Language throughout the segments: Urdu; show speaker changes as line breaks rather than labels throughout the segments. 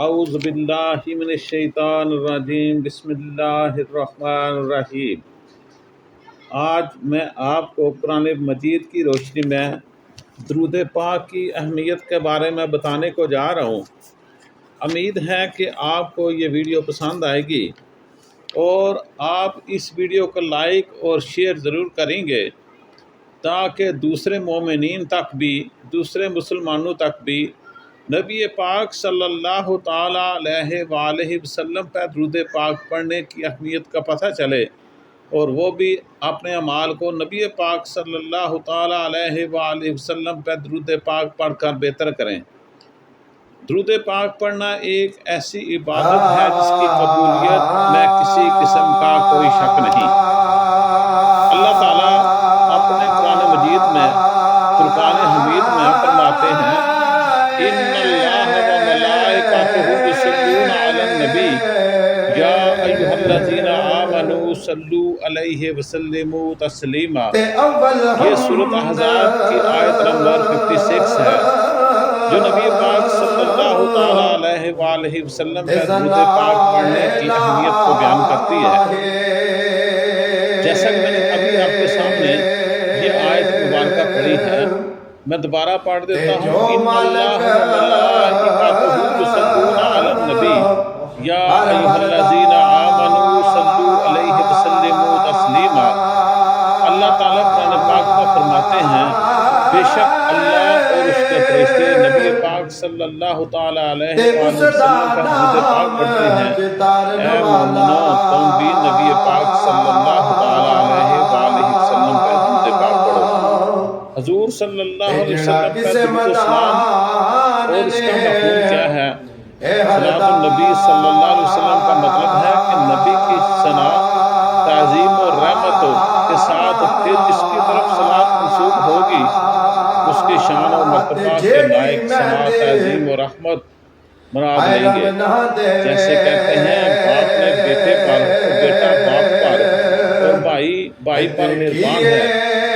اعوذ باللہ من الشیطان الرجیم، بسم اللہ الرحمن الرحیم۔ آج میں آپ کو قرآن مجید کی روشنی میں درود پاک کی اہمیت کے بارے میں بتانے کو جا رہا ہوں۔ امید ہے کہ آپ کو یہ ویڈیو پسند آئے گی اور آپ اس ویڈیو کو لائک اور شیئر ضرور کریں گے تاکہ دوسرے مومنین تک بھی، دوسرے مسلمانوں تک بھی نبی پاک صلی اللہ تعالیٰ علیہ وآلہ وسلم پہ درود پاک پڑھنے کی اہمیت کا پتہ چلے اور وہ بھی اپنے اعمال کو نبی پاک صلی اللہ تعالیٰ علیہ وآلہ وسلم پہ درود پاک پڑھ کر بہتر کریں۔ درود پاک پڑھنا ایک ایسی عبادت ہے جس کی قبولیت میں کسی قسم کا کوئی شک نہیں۔ اللہ تعالیٰ اپنے قرآن مجید میں، فرقان حمید میں فرماتے ہیں ان اللہ و ملائکتہ یصلون علی النبی یا ایھا الذین آمنوا صلوا علیہ وسلموا تسلیما۔ یہ سورۃ احزاب کی آیت نمبر 56 ہے جو نبی پاک صلی اللہ تعالیٰ علیہ وآلہ وسلم پہ درود پاک پڑھنے کی اہمیت کو بیان کرتی ہے۔ جیسا کہ میں نے ابھی آپ کے سامنے یہ آیت مبارکہ پڑھی ہے، میں دوبارہ پڑھ دیتا ہوں۔ ان اللہ و ملائکتہ یصلون علی النبی یا ایھا الذین آمنوا صلوا علیہ وسلموا تسلیما۔ اللہ تعالیٰ قرآن پاک میں فرماتے ہیں بے شک اللہ اور اس کے فرشتے نبی پاک صلی اللہ تعالیٰ علیہ وآلہ وسلم کا درود پاک پڑھتے ہیں۔ اے مومنو، تم بھی نبی پاک صلی اللہ تعالیٰ علیہ وآلہ وسلم کا درود پاک پڑھو۔ حضور صلی اللہ علیہ وسلم کا درود و سلام اور اس کا مفہوم کیا ہے؟ صلاۃ النبی صلی اللہ علیہ وسلم کا مطلب ہے کہ نبی کی ثنا، تعظیم اور رحمتوں کے ساتھ پھر جس کی طرف صلاۃ منسوب ہوگی اس کی شان و مرتبہ کے لائق ثنا، تعظیم اور رحمت مراد لیں گے۔ جیسے کہتے ہیں باپ نے بیٹے پر، بیٹا باپ پر اور بھائی پر مہربان ہے،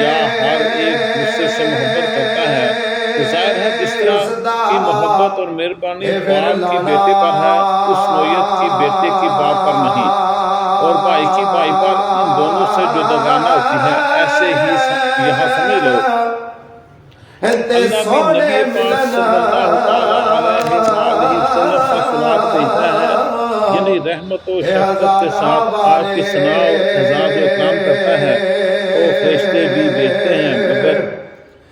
یا ہر ایک دوسرے سے محبت کرتا ہے، تو ظاہر ہے جس طرح کی محبت اور مہربانی باپ کی بیٹے پر ہے اس نوعیت کی بیٹے کی باپ پر نہیں، اور بھائی کی بھائی پر ان دونوں سے جداگانہ ہوتی ہے۔ ایسے ہی یہاں سمجھ لو اللہ بھی نبی پاک صلی اللہ تعالیٰ علیہ وآلہ وسلم پر صلوات بھیجتا ہے، یعنی رحمت و شفقت کے ساتھ آپ کی ثنا اور اعزاز و اکرام کرتا ہے۔ اور فرشتے بھی بھیجتے ہیں، مگر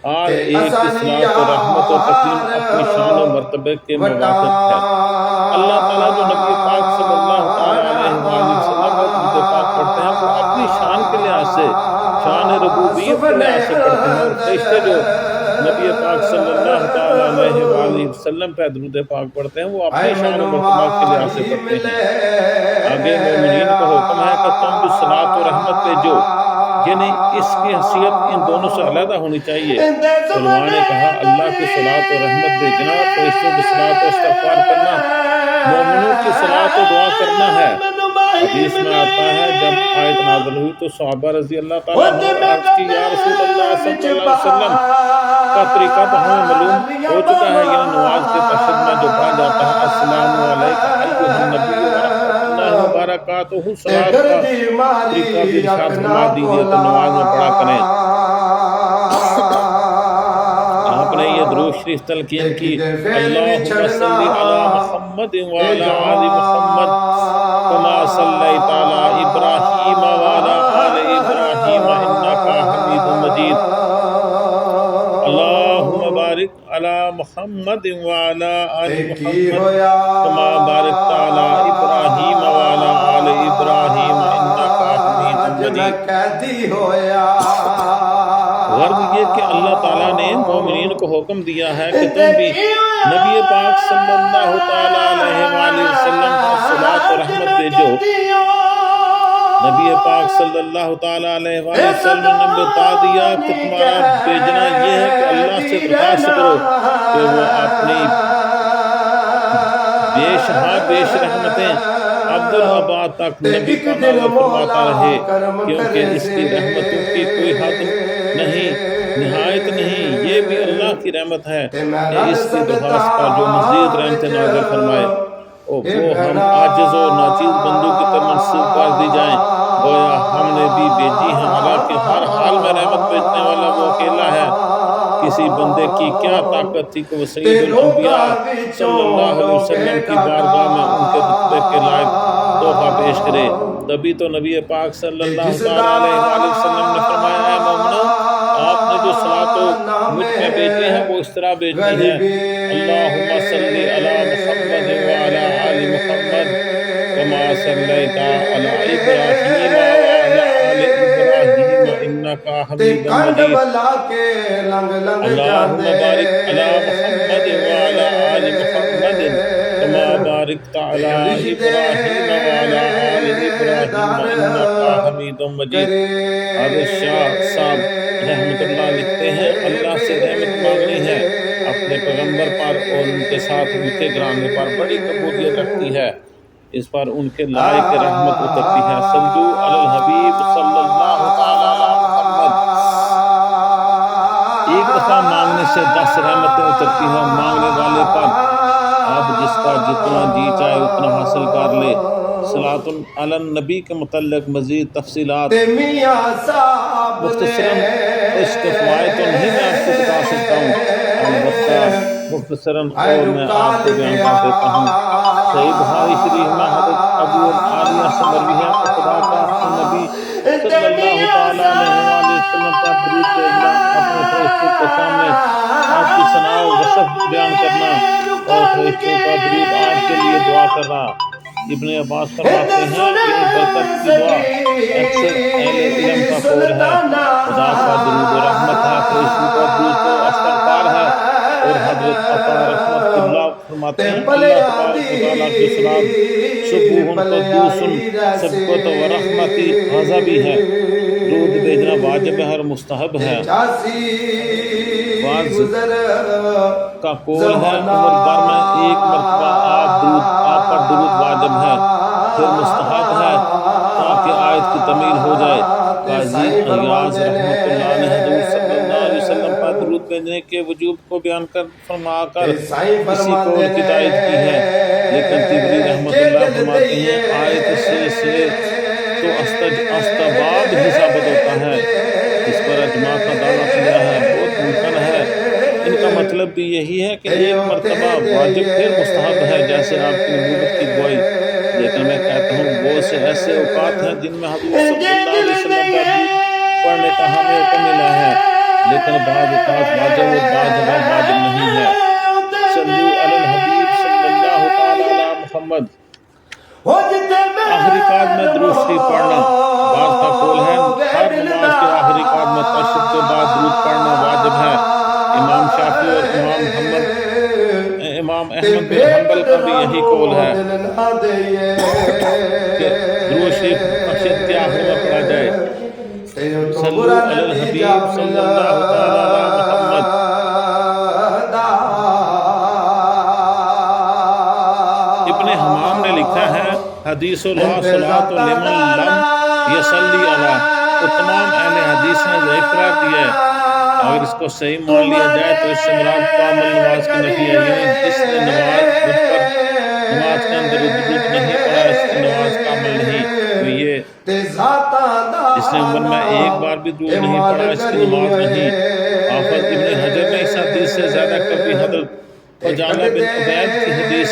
ہر ایک کی صلوات و رحمت و تکریم اپنی شان و مرتبے کے موافق ہے۔ اللہ تعالیٰ جو نبی پاک صلی اللہ تعالیٰ علیہ وآلہ وسلم پر درود پاک پڑھتے ہیں وہ اپنی شان کے لحاظ سے، شان ربوبیت کے لحاظ سے پڑھتے ہیں، اور فرشتے جو نبی پاک صلی اللہ تعالیٰ علیہ وآلہ وسلم پہ درود پاک پڑھتے ہیں وہ اپنی شان و مرتبہ کے لحاظ سے پڑھتے ہیں۔ آگے مومنین کو حکم ہے کہ تم بھی صلوات و رحمت بھیجو، یعنی اس کی حیثیت ان دونوں سے علیحدہ ہونی چاہیے۔ علماء نے کہا اللہ کی صلوات و رحمت بھیجنا، فرشتوں کی صلوات و استغفار کرنا، مومنوں کی صلوات و دعا کرنا ہے۔ حدیث میں آتا ہے جب آیت نازل ہوئی تو صحابہ رضی اللہ تعالیٰ عنہ عرض کی یا رسول اللہ صلی اللہ علیہ وسلم کا طریقہ تو ہمیں معلوم ہو چکا ہے، یعنی نماز کے تشہد میں جو پڑھا جاتا ہے السلام علیکم ایھا النبی ورحمۃ اللہ وبرکاتہ، صلوات کا طریقہ بھی ارشاد فرما دیجیے تو نماز میں پڑھا کریں۔ آپ نے یہ درود شریف تلقین کی اللہم صلی علی محمد وعلی آل محمد کما صلیت علی ابراہیم وعلی آل ابراہیم انک حمید مجید، اللہم بارک علی محمد وعلی آل محمد کما بارکت علی ابراہیم وعلی آل ابراہیم انک حمید مجید۔ غرض یہ کہ اللہ تعالیٰ نے مومنین کو حکم دیا ہے کہ تم بھی نبی پاک صلی اللہ تعالیٰ علیہ وآلہ وسلم پر صلوات و رحمت بھیجو۔ نبی پاک صلی اللہ تعالیٰ علیہ وآلہ وسلم نے بتا دیا کہ تمہارا بھیجنا یہ ہے کہ اللہ سے درخواست کرو کہ وہ اپنی بیش رحمتیں عبدالآباد تک نبی کا نازل فرماتا رہے، کیونکہ اس کی رحمتوں کی کوئی حد نہیں، نہایت نہیں، یہ بھی اللہ کی رحمت ہے کہ اس کی درخواست پر جو مزید رحمت نازل فرمائے۔ وہ ہم عاجز و ناچیز بندوں کی طرف منسوب کر دی جائیں، گویا ہم نے بھی بھیجی ہیں، حالانکہ ہر حال میں رحمت بھیجنے والا وہ اکیلا ہے۔ کسی بندے کی کیا طاقت تھی کہ وہ سید الانبیاء صلی اللہ علیہ وسلم کی بارگاہ میں ان کے رتبے کے لائق تحفہ پیش کرے۔ تبھی تو نبی پاک صلی اللہ تعالیٰ علیہ وآلہ وسلم نے فرمایا، اے مومنو، آپ نے جو صلاۃ مجھ پہ بھیجی ہے وہ اس طرح بھیجنی ہے، اللہم صلی علی محمد وعلی آل محمد کما صلیت علی ابراہیم وعلی آل ابراہیم انک حمید مجید، اللہم بارک علی محمد وعلی آل محمد کما بارکت علی ابراہیم وعلی آل ابراہیم انک حمید مجید۔ حافظ شاہ صاحب رحمۃ اللہ لکھتے ہیں، اللہ سے رحمت مانگنی ہے اپنے پیغمبر پر اور ان کے ساتھ ان کے گھرانے پر بڑی قبولیت رکھتی ہے، اس پر ان کے لائق رحمت اترتی ہے۔ صلو علی الحبیب صلی اللہ تعالی علی محمد۔ ایک دفعہ مانگنے سے 10 رحمتیں اترتی ہیں مانگنے والے پر، اب جس کا جتنا جی چاہے اتنا حاصل کر لے۔ صلاۃ علی النبی کے متعلق مزید تفصیلات مختصراً اس کے فوائد تو نہیں میں آپ کو بتا سکتا ہوں، البتہ مختصراً اور میں آپ کو بیان کر دیتا ہوں۔ صحیح بخاری شریف میں حضرت ابو عالیہ سے مروی ہے کہ خدا کا نبی صلی اللہ تعالیٰ علیہ وآلہ وسلم پر درود بھیجنا، اپنے فرشتوں کے سامنے آپ کی ثنا و وصف بیان کرنا اور فرشتوں کا درود آپ کے لیے دعا کرنا۔ ابن عباس فرماتے ہیں کہ اس برکت کی دعا اکثر اہل علم کا قول ہے، خدا کا درود و رحمت ہے، فرشتوں کا درود و استغفار ہے، اور حضرت عطا رحمت اللہ فرماتے ہیں، اللہ تبارک و تعالیٰ کی صلاۃ سبوح قدوس سبقت و رحمتی غضبی ہے، درود بھیجنا واجب ہے اور مستحب ہے۔ بعض کا قول ہے عمر بھر میں ایک مرتبہ آپ پر درود واجب ہے، پھر مستحب ہے تاکہ آیت کی تکمیل ہو جائے۔ قاضی ایاز رحمۃ اللہ نے حضور صلی اللہ علیہ وسلم پر درود بھیجنے کے وجوب کو بیان فرما کر اسی قول کی تائید کی ہے، لیکن طبری رحمۃ اللہ فرماتے ہیں آیت سے تو استباب ہی ثابت ہوتا ہے، اس پر اجماع کا دعویٰ کیا ہے، بہت ممکن ہے۔ ان کا مطلب بھی یہی ہے کہ ایک مرتبہ واجب پھر مستحب ہے، جیسے آپ کی نبوت کی گواہی۔ لیکن میں کہتا ہوں بہت سے ایسے اوقات ہیں جن میں حضور صلی اللہ علیہ وسلم کا درود پڑھنے کا ہمیں حکم ملا ہے، لیکن بعض اوقات واجب اور بعض جگہ واجب نہیں ہے۔ صلو علی الحبیب صلی اللہ تعالی علی محمد۔ آخری رکعت میں درود شریف پڑھنا، بعض کا قول ہے ہر نماز کے آخری رکعت میں تشہد کے بعد درود پڑھنا واجب ہے۔ امام شافعی اور امام احمد بن حنبل کا بھی یہی قول ہے کہ درود شریف تشہد کے آخر میں پڑھا جائے۔ صلو علی الحبیب صلی اللہ تعالی علی محمد۔ ابن حمام نے لکھا ہے حدیث لا صلاۃ لمن لم یصلی علی، تو تمام اہل حدیث نے ضعیف قرار دیا ہے۔ اگر اس کو صحیح مان لیا جائے تو اس سے مراد کامل نماز کی نفی ہے، یعنی جس نے نماز کے اندر درود نہیں پڑھا اس کی نماز کامل نہیں ہوئی، جس نے عمر میں ایک بار بھی درود نہیں پڑھا اس کی نماز نہیں۔ حافظ ابن حجر نے اس حدیث سے زیادہ کبھی حضرت فضالہ بن عبید کی حدیث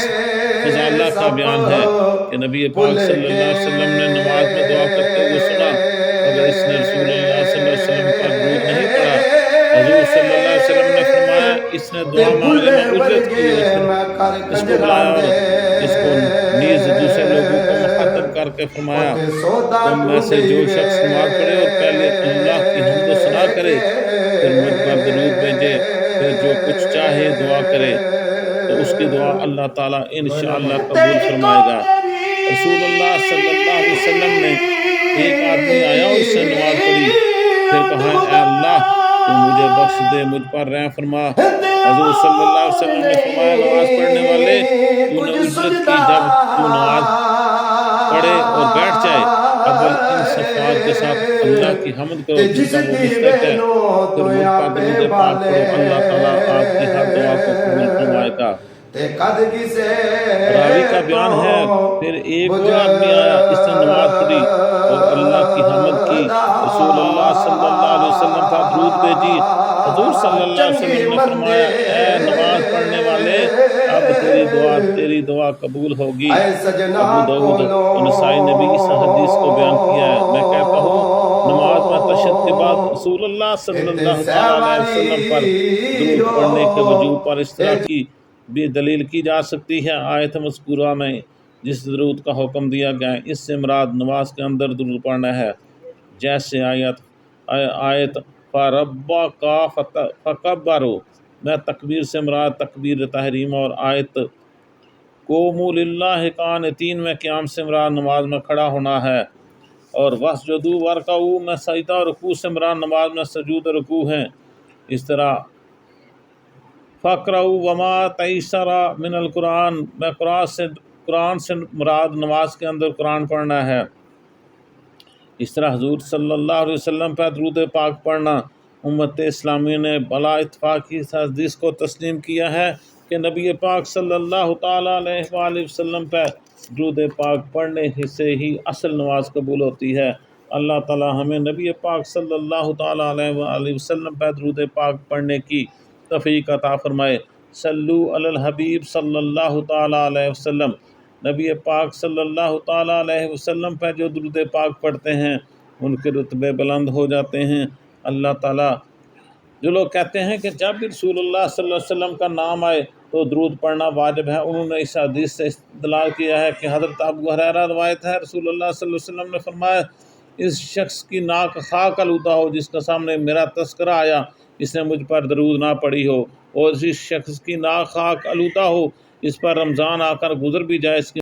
فضالہ کا بیان ہے کہ نبی پاک صلی اللہ علیہ وسلم نے نماز میں دعا کرتے ہوئے سنا، اگر اس نے رسول اللہ صلی اللہ علیہ وسلم کا درود نہیں پڑھا، حضور صلی اللہ علیہ وسلم نے فرمایا اس نے دعا مانگنے میں اجرت کی، اس کو بلایا اور اس کو نیز دوسرے لوگوں کو مخاطب کر کے فرمایا تم میں سے جو شخص نماز پڑھے اور پہلے اللہ کی حمد و ثنا کرے پھر مجھ پر درود بھیجے، پھر جو کچھ چاہے دعا کرے تو اس کی دعا اللہ تعالیٰ انشاءاللہ قبول فرمائے گا۔ رسول اللہ صلی اللہ علیہ وسلم نے ایک آدمی آیا اور اس نے نماز پڑھی، پھر کہا اے اللہ تو مجھے بخش دے، مجھ پر رحم فرما۔ حضور صلی اللہ علیہ وسلم نے فرمایا نماز پڑھنے والے تو نے اجرت کی جب تو نماز پڑھے اور بیٹھ جائے، اول ان صفات کے ساتھ اللہ کی حمد کرو جن کا وہ مستحق ہے، پھر مجھ پر درود پاک کرو، اللہ تعالیٰ آپ کی ہر دعا کو قبول فرمائے گا۔ راوی کا بیان ہے پھر ایک اور آدمی آیا، اس نے نماز پڑھی اور اللہ کی حمد کی، رسول اللہ صلی اللہ علیہ وسلم پر درود بھیجی۔ حضور صلی اللہ علیہ وسلم نے فرمایا، اے نماز پڑھنے والے، اب تیری دعا قبول ہوگی۔ ابو داؤد اور نسائی نے بھی اس حدیث کو بیان کیا ہے۔ میں کہتا ہوں نماز میں تشہد کے بعد رسول اللہ صلی اللہ علیہ وسلم پر درود پڑھنے کے وجوب پر اس طرح کی بھی دلیل کی جا سکتی ہے۔ آیت مذکورہ میں جس درود کا حکم دیا گیا ہے، اس سے مراد نماز کے اندر درود پڑھنا ہے، جیسے آیت فَرَبَّكَ فَكَبَّرُوا میں تکبیر سے مراد تکبیر تحریم، اور آیت قُومُوا لِلَّهِ قَانِتِينَ میں قیام سے مراد نماز میں کھڑا ہونا ہے، اور وَاسْجُدُوا وَارْكَعُوا میں سجدہ اور رکوع سے مراد نماز میں سجود اور رکوع ہیں۔ اس طرح فَاقْرَؤُوا وَمَا تَيَسَّرَ مِنَ الْقُرْآنِ میں قرآن سے مراد نماز کے اندر قرآن پڑھنا ہے۔ اس طرح حضور صلی اللہ علیہ وسلم پر درود پاک پڑھنا، امت اسلامی نے بلا اتفاق کی اس حدیث کو تسلیم کیا ہے کہ نبی پاک صلی اللہ تعالیٰ علیہ وآلہ وسلم پر درود پاک پڑھنے سے ہی اصل نماز قبول ہوتی ہے۔ اللہ تعالیٰ ہمیں نبی پاک صلی اللہ تعالیٰ علیہ وآلہ وسلم پر درود پاک پڑھنے کی توفیق عطا فرمائے۔ صلو علی الحبیب صلی اللہ تعالیٰ علیہ وسلم۔ نبی پاک صلی اللہ تعالیٰ علیہ وسلم پر جو درود پاک پڑھتے ہیں ان کے رتبے بلند ہو جاتے ہیں۔ اللہ تعالیٰ جو لوگ کہتے ہیں کہ جب بھی رسول اللہ صلی اللہ علیہ وسلم کا نام آئے تو درود پڑھنا واجب ہے، انہوں نے اس حدیث سے استدلال کیا ہے کہ حضرت ابو ہریرہ روایت ہے، رسول اللہ صلی اللہ علیہ وسلم نے فرمایا، اس شخص کی ناک خاک آلودہ ہو جس کے سامنے میرا تذکرہ آیا، اس نے مجھ پر درود نہ پڑھی ہو، اور جس شخص کی ناک خاک آلودہ ہو اس پر رمضان آ کر گزر بھی جائے، اس کی